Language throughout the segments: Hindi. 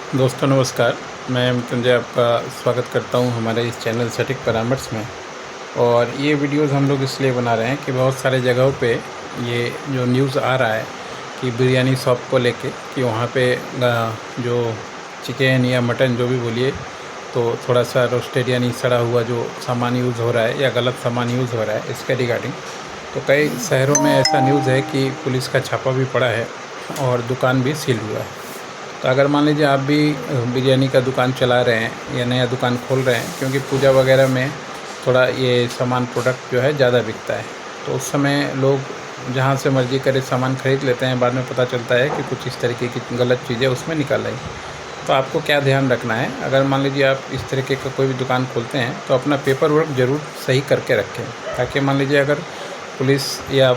दोस्तों नमस्कार। मैं मृत्युंजय आपका स्वागत करता हूं हमारे इस चैनल सटीक परामर्श में। और ये वीडियोस हम लोग इसलिए बना रहे हैं कि बहुत सारे जगहों पे ये जो न्यूज़ आ रहा है कि बिरयानी शॉप को लेके कि वहाँ पे जो चिकन या मटन जो भी बोलिए तो थोड़ा सा रोस्टेड यानी सड़ा हुआ जो सामान यूज़ हो रहा है या गलत सामान यूज़ हो रहा है, इसके रिगार्डिंग तो कई शहरों में ऐसा न्यूज़ है कि पुलिस का छापा भी पड़ा है और दुकान भी सील हुआ है। तो अगर मान लीजिए आप भी बिरयानी का दुकान चला रहे हैं या नया दुकान खोल रहे हैं, क्योंकि पूजा वगैरह में थोड़ा ये सामान प्रोडक्ट जो है ज़्यादा बिकता है, तो उस समय लोग जहाँ से मर्ज़ी करे सामान ख़रीद लेते हैं। बाद में पता चलता है कि कुछ इस तरीके की गलत चीज़ें उसमें निकल रही। तो आपको क्या ध्यान रखना है, अगर मान लीजिए आप इस तरीके का कोई भी दुकान खोलते हैं तो अपना पेपर वर्क ज़रूर सही करके रखें, ताकि मान लीजिए अगर पुलिस या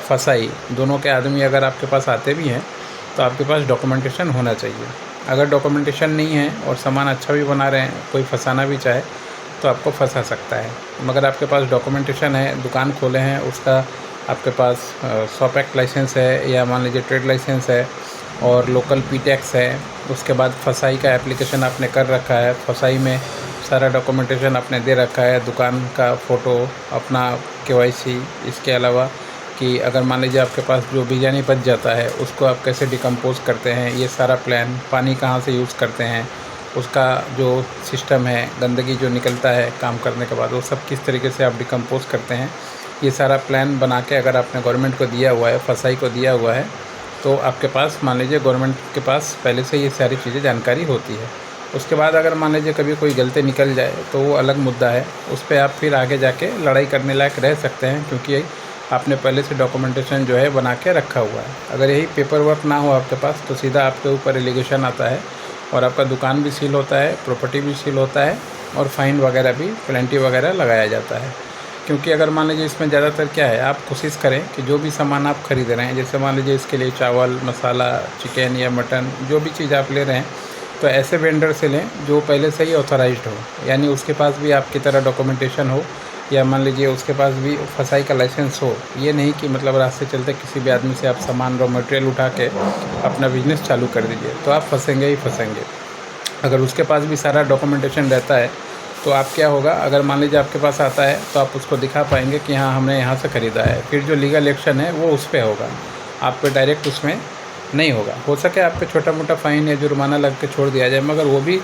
फसाई दोनों के आदमी अगर आपके पास आते भी हैं तो आपके पास डॉक्यूमेंटेशन होना चाहिए। अगर डॉक्यूमेंटेशन नहीं है और सामान अच्छा भी बना रहे हैं, कोई फंसाना भी चाहे तो आपको फंसा सकता है। मगर आपके पास डॉक्यूमेंटेशन है, दुकान खोले हैं, उसका आपके पास शॉप एक्ट लाइसेंस है या मान लीजिए ट्रेड लाइसेंस है और लोकल पी टैक्स है, उसके बाद फसाई का एप्लीकेशन आपने कर रखा है, फसाई में सारा डॉक्यूमेंटेशन आपने दे रखा है, दुकान का फ़ोटो, अपना KYC, इसके अलावा कि अगर मान लीजिए आपके पास जो बिरयानी बच जाता है उसको आप कैसे डिकम्पोज़ करते हैं, ये सारा प्लान, पानी कहाँ से यूज़ करते हैं, उसका जो सिस्टम है, गंदगी जो निकलता है काम करने के बाद वो सब किस तरीके से आप डिकम्पोज़ करते हैं, ये सारा प्लान बना के अगर आपने गवर्नमेंट को दिया हुआ है, फसाई को दिया हुआ है, तो आपके पास मान लीजिए गवर्नमेंट के पास पहले से ये सारी चीज़ें जानकारी होती है। उसके बाद अगर मान लीजिए कभी कोई गलती निकल जाए तो वो अलग मुद्दा है, उस पर आप फिर आगे जाके लड़ाई करने लायक रह सकते हैं, क्योंकि आपने पहले से डॉक्यूमेंटेशन जो है बना के रखा हुआ है। अगर यही पेपर वर्क ना हो आपके पास तो सीधा आपके ऊपर एलिगेशन आता है और आपका दुकान भी सील होता है, प्रॉपर्टी भी सील होता है और फ़ाइन वगैरह भी, पेनल्टी वगैरह लगाया जाता है। क्योंकि अगर मान लीजिए इसमें ज़्यादातर क्या है, आप कोशिश करें कि जो भी सामान आप ख़रीद रहे हैं, जैसे मान लीजिए इसके लिए चावल, मसाला, चिकन या मटन, जो भी चीज़ आप ले रहे हैं, तो ऐसे वेंडर से लें जो पहले से ही ऑथराइज्ड हो, यानी उसके पास भी आपकी तरह डॉक्यूमेंटेशन हो, या मान लीजिए उसके पास भी फसाई का लाइसेंस हो। ये नहीं कि मतलब रास्ते चलते किसी भी आदमी से आप सामान रॉ मटेरियल उठा के अपना बिजनेस चालू कर दीजिए, तो आप फंसेंगे ही फंसेंगे। अगर उसके पास भी सारा डॉक्यूमेंटेशन रहता है तो आप क्या होगा, अगर मान लीजिए आपके पास आता है तो आप उसको दिखा पाएंगे कि हाँ हमने यहाँ से ख़रीदा है, फिर जो लीगल एक्शन है वो उस पर होगा, आप पे डायरेक्ट उसमें नहीं होगा। हो सके आप पे छोटा मोटा फ़ाइन या जुर्माना लग के छोड़ दिया जाए, मगर वो भी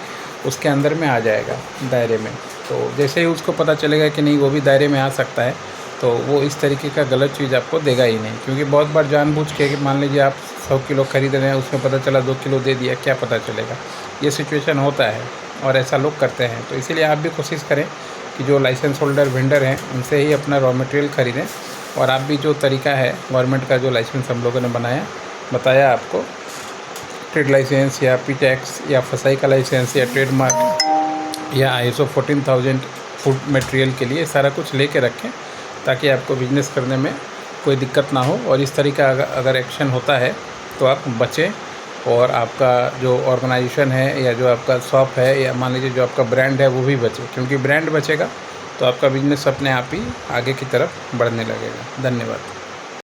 उसके अंदर में आ जाएगा, दायरे में। तो जैसे ही उसको पता चलेगा कि नहीं वो भी दायरे में आ सकता है, तो वो इस तरीके का गलत चीज़ आपको देगा ही नहीं। क्योंकि बहुत बार जानबूझ के कि मान लीजिए आप 100 किलो ख़रीद रहे हैं, उसमें पता चला 2 किलो दे दिया, क्या पता चलेगा। ये सिचुएशन होता है और ऐसा लोग करते हैं। तो इसीलिए आप भी कोशिश करें कि जो लाइसेंस होल्डर वेंडर हैं उनसे ही अपना रॉ मटेरियल ख़रीदें। और आप भी जो तरीका है गवर्नमेंट का जो लाइसेंस हम लोगों ने बताया आपको, ट्रेड लाइसेंस या पी टैक्स या फसाई का लाइसेंस या ट्रेडमार्क या ISO 14000 फूड मटेरियल के लिए सारा कुछ लेके रखें, ताकि आपको बिजनेस करने में कोई दिक्कत ना हो। और इस तरीका अगर एक्शन होता है तो आप बचें और आपका जो ऑर्गेनाइजेशन है या जो आपका शॉप है या मान लीजिए जो आपका ब्रांड है वो भी बचे, क्योंकि ब्रांड बचेगा तो आपका बिजनेस अपने आप ही आगे की तरफ बढ़ने लगेगा। धन्यवाद।